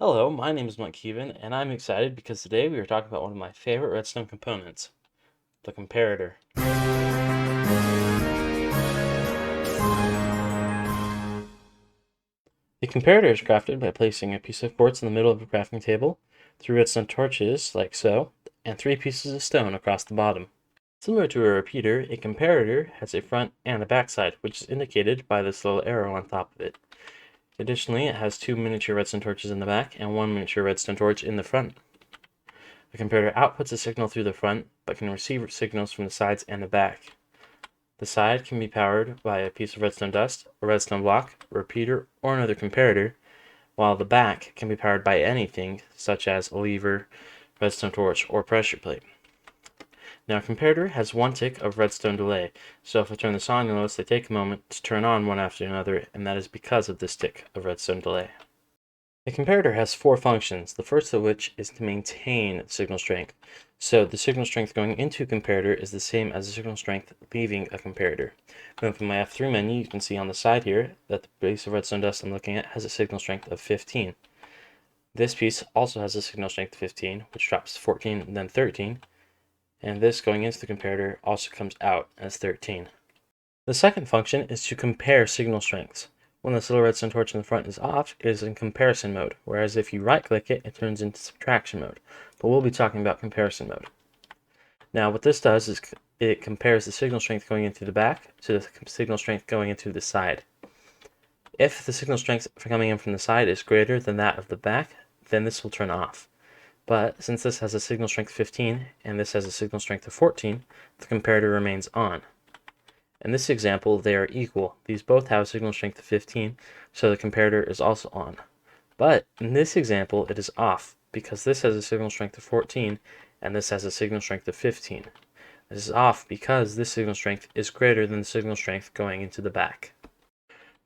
Hello, my name is monkeyvin, and I'm excited because today we are talking about one of my favorite redstone components, the comparator. The comparator is crafted by placing a piece of quartz in the middle of a crafting table, 3 redstone torches, like so, and 3 pieces of stone across the bottom. Similar to a repeater, a comparator has a front and a back side, which is indicated by this little arrow on top of it. Additionally, it has 2 miniature redstone torches in the back and 1 miniature redstone torch in the front. The comparator outputs a signal through the front, but can receive signals from the sides and the back. The side can be powered by a piece of redstone dust, a redstone block, a repeater, or another comparator, while the back can be powered by anything such as a lever, redstone torch, or pressure plate. Now a comparator has 1 tick of redstone delay, so if I turn this on, you'll notice they take a moment to turn on one after another, and that is because of this tick of redstone delay. A comparator has 4 functions, the first of which is to maintain signal strength. So the signal strength going into a comparator is the same as the signal strength leaving a comparator. Going from my F3 menu, you can see on the side here that the piece of redstone dust I'm looking at has a signal strength of 15. This piece also has a signal strength of 15, which drops to 14 and then 13. And this going into the comparator also comes out as 13. The second function is to compare signal strengths. When this little redstone torch in the front is off, it is in comparison mode, whereas if you right-click it, it turns into subtraction mode. But we'll be talking about comparison mode. Now what this does is it compares the signal strength going into the back to the signal strength going into the side. If the signal strength coming in from the side is greater than that of the back, then this will turn off. But since this has a signal strength 15 and this has a signal strength of 14, the comparator remains on. In this example, they are equal. These both have a signal strength of 15, so the comparator is also on. But in this example, it is off, because this has a signal strength of 14, and this has a signal strength of 15. This is off because this signal strength is greater than the signal strength going into the back.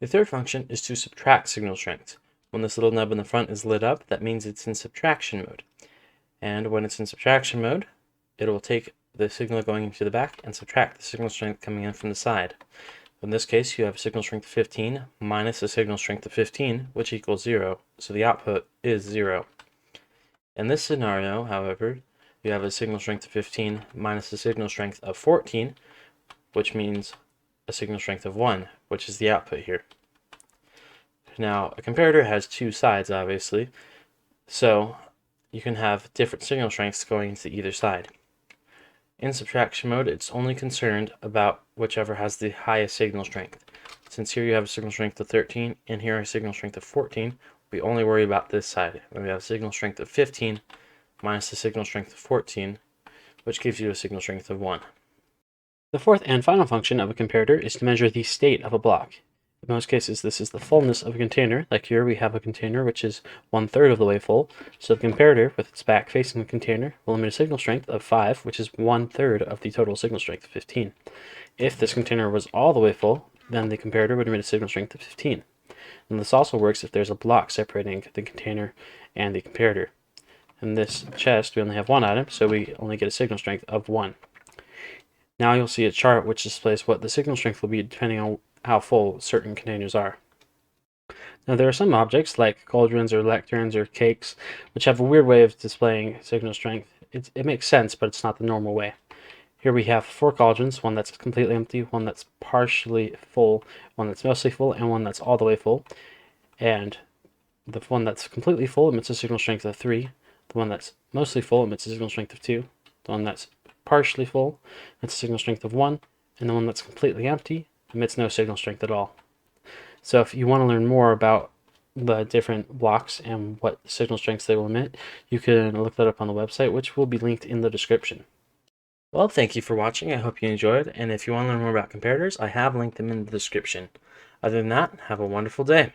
The third function is to subtract signal strength. When this little nub in the front is lit up, that means it's in subtraction mode. And when it's in subtraction mode, it will take the signal going into the back and subtract the signal strength coming in from the side. In this case, you have a signal strength of 15 minus a signal strength of 15, which equals 0, so the output is 0. In this scenario, however, you have a signal strength of 15 minus a signal strength of 14, which means a signal strength of 1, which is the output here. Now, a comparator has 2 sides, obviously, so you can have different signal strengths going into either side. In subtraction mode, it's only concerned about whichever has the highest signal strength. Since here you have a signal strength of 13 and here a signal strength of 14, we only worry about this side. When we have a signal strength of 15 minus the signal strength of 14, which gives you a signal strength of 1. The fourth and final function of a comparator is to measure the state of a block. In most cases, this is the fullness of a container. Like here, we have a container which is 1/3 of the way full. So the comparator, with its back facing the container, will emit a signal strength of 5, which is 1/3 of the total signal strength of 15. If this container was all the way full, then the comparator would emit a signal strength of 15. And this also works if there's a block separating the container and the comparator. In this chest, we only have 1 item, so we only get a signal strength of 1. Now you'll see a chart which displays what the signal strength will be depending on how full certain containers are. Now there are some objects like cauldrons or lecterns or cakes which have a weird way of displaying signal strength. It makes sense, but it's not the normal way. Here we have 4 cauldrons, one that's completely empty, one that's partially full, one that's mostly full, and one that's all the way full. And the one that's completely full emits a signal strength of 3. The one that's mostly full emits a signal strength of 2. The one that's partially full emits a signal strength of 1. And the one that's completely empty emits no signal strength at all. So if you want to learn more about the different blocks and what signal strengths they will emit, you can look that up on the website, which will be linked in the description. Well, thank you for watching. I hope you enjoyed. And if you want to learn more about comparators, I have linked them in the description. Other than that, have a wonderful day.